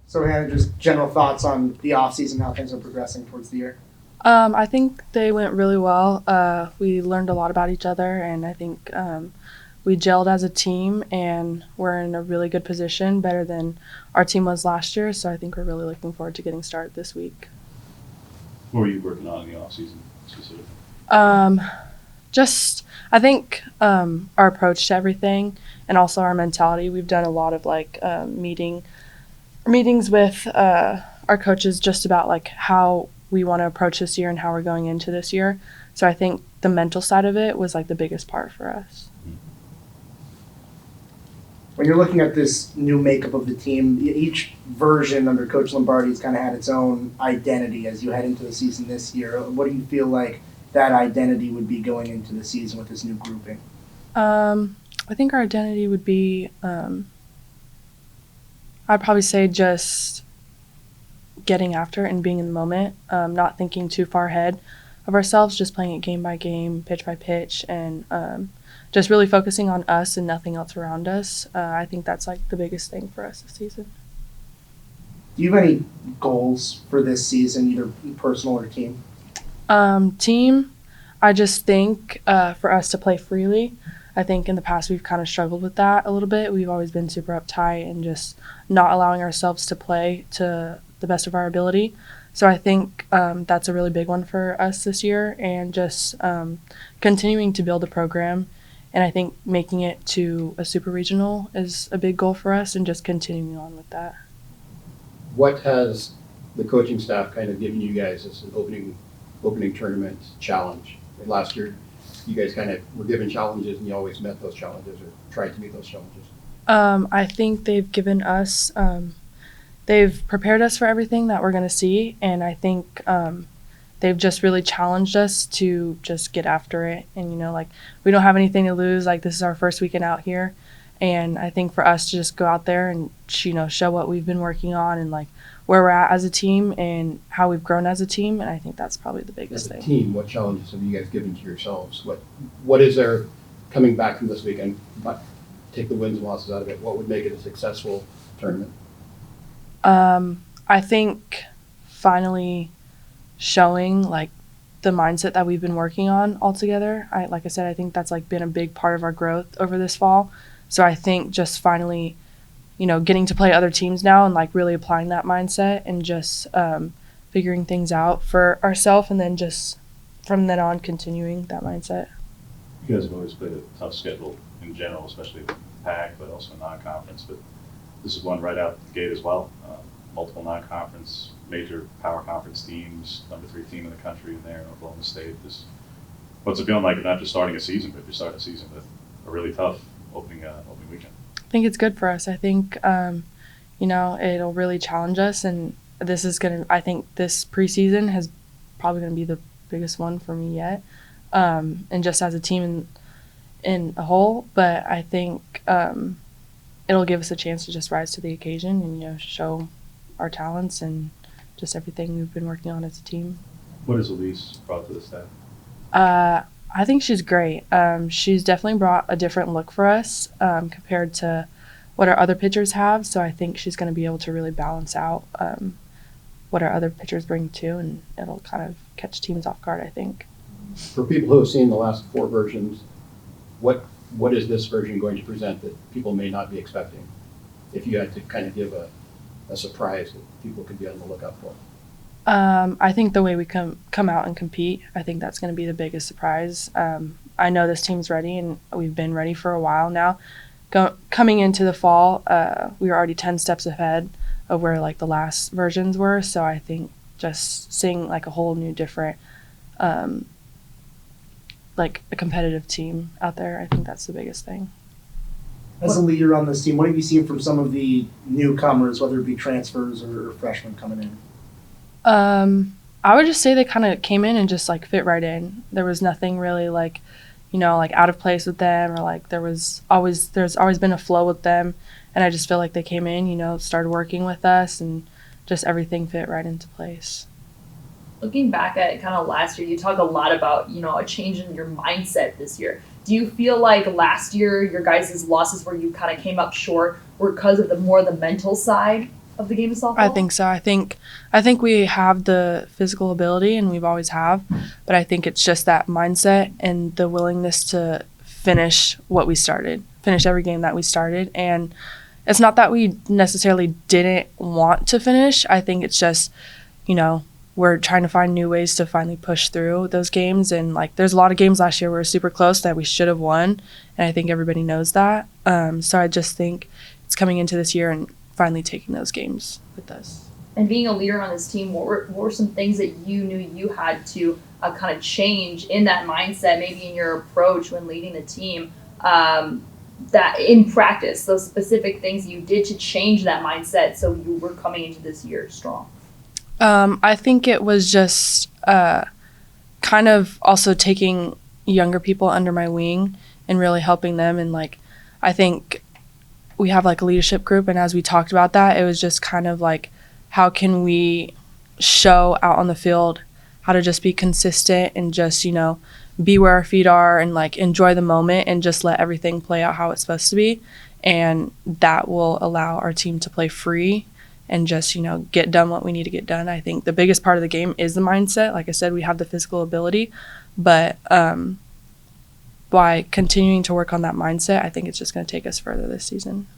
So Hannah, just general thoughts on the offseason, how things are progressing towards the year? I think they went really well. We learned a lot about each other, and I think we gelled as a team, and we're in a really good position, better than our team was last year. So I think we're really looking forward to getting started this week. What were you working on in the off season specifically? Um, just I think our approach to everything, and also our mentality. We've done a lot of meetings with our coaches just about like how we want to approach this year and how we're going into this year. So I think the mental side of it was like the biggest part for us. When you're looking at this new makeup of the team, each version under Coach Lombardi's kind of had its own identity as you head into the season this year. What do you feel like that identity would be going into the season with this new grouping? I think our identity would be, I'd probably say just getting after it and being in the moment, not thinking too far ahead of ourselves, just playing it game by game, pitch by pitch, and just really focusing on us and nothing else around us. I think that's like the biggest thing for us this season. Do you have any goals for this season, either personal or team? Team, I just think for us to play freely. I think in the past we've kind of struggled with that a little bit. We've always been super uptight and just not allowing ourselves to play to the best of our ability. So I think that's a really big one for us this year, and just continuing to build a program. And I think making it to a super regional is a big goal for us, and just continuing on with that. What has the coaching staff kind of given you guys as an opening tournament challenge? Last year, you guys kind of were given challenges, and you always met those challenges or tried to meet those challenges. I think they've given us, they've prepared us for everything that we're going to see, and I think they've just really challenged us to just get after it. And, like, we don't have anything to lose. Like, this is our first weekend out here. And I think for us to just go out there and, show what we've been working on and, like, where we're at as a team and how we've grown as a team. And I think that's probably the biggest thing. As a team, what challenges have you guys given to yourselves? What is there coming back from this weekend? Take the wins and losses out of it. What would make it a successful tournament? I think finally showing like the mindset that we've been working on all together. Like I said, I think that's like been a big part of our growth over this fall. So I think just finally, getting to play other teams now and like really applying that mindset and just figuring things out for ourselves, and then just from then on continuing that mindset. You guys have always played a tough schedule in general, especially PAC, but also non-conference. But this is one right out the gate as well. Multiple non-conference, major power conference teams, number 3 team in the country in there in Oklahoma State. What's it feeling like? You're not just starting a season, but you're starting a season with a really tough opening weekend. I think it's good for us. I think, it'll really challenge us, and I think this preseason is probably going to be the biggest one for me yet, and just as a team in a whole. But I think it'll give us a chance to just rise to the occasion and, show our talents and just everything we've been working on as a team. What has Elise brought to the staff? I think she's great. She's definitely brought a different look for us compared to what our other pitchers have. So I think she's going to be able to really balance out what our other pitchers bring too, and it'll kind of catch teams off guard, I think. For people who have seen the last 4 versions, what is this version going to present that people may not be expecting? If you had to kind of give a surprise that people could be on the lookout for. I think the way we come out and compete, I think that's going to be the biggest surprise. I know this team's ready, and we've been ready for a while now. Coming into the fall, we were already 10 steps ahead of where like the last versions were. So I think just seeing like a whole new different, like a competitive team out there, I think that's the biggest thing. As a leader on this team, what have you seen from some of the newcomers, whether it be transfers or freshmen coming in? I would just say they kind of came in and just like fit right in. There was nothing really like, like out of place with them, or like there's always been a flow with them. And I just feel like they came in, started working with us, and just everything fit right into place. Looking back at kind of last year, you talk a lot about, a change in your mindset this year. Do you feel like last year your guys' losses where you kind of came up short were because of the mental side? of the game of softball? I think so. I think we have the physical ability, and we've always have, but I think it's just that mindset and the willingness to finish what we started, finish every game that we started. And it's not that we necessarily didn't want to finish. I think it's just, we're trying to find new ways to finally push through those games. And like, there's a lot of games last year where we were super close that we should have won, and I think everybody knows that. So I just think it's coming into this year and finally taking those games with us. And being a leader on this team, what were some things that you knew you had to kind of change in that mindset, maybe in your approach when leading the team, that in practice, those specific things you did to change that mindset so you were coming into this year strong? I think it was just kind of also taking younger people under my wing and really helping them. And like, I think we have like a leadership group, and as we talked about that, it was just kind of like, how can we show out on the field how to just be consistent and just, be where our feet are and like enjoy the moment and just let everything play out how it's supposed to be. And that will allow our team to play free and just, get done what we need to get done. I think the biggest part of the game is the mindset. Like I said, we have the physical ability, but by continuing to work on that mindset, I think it's just going to take us further this season.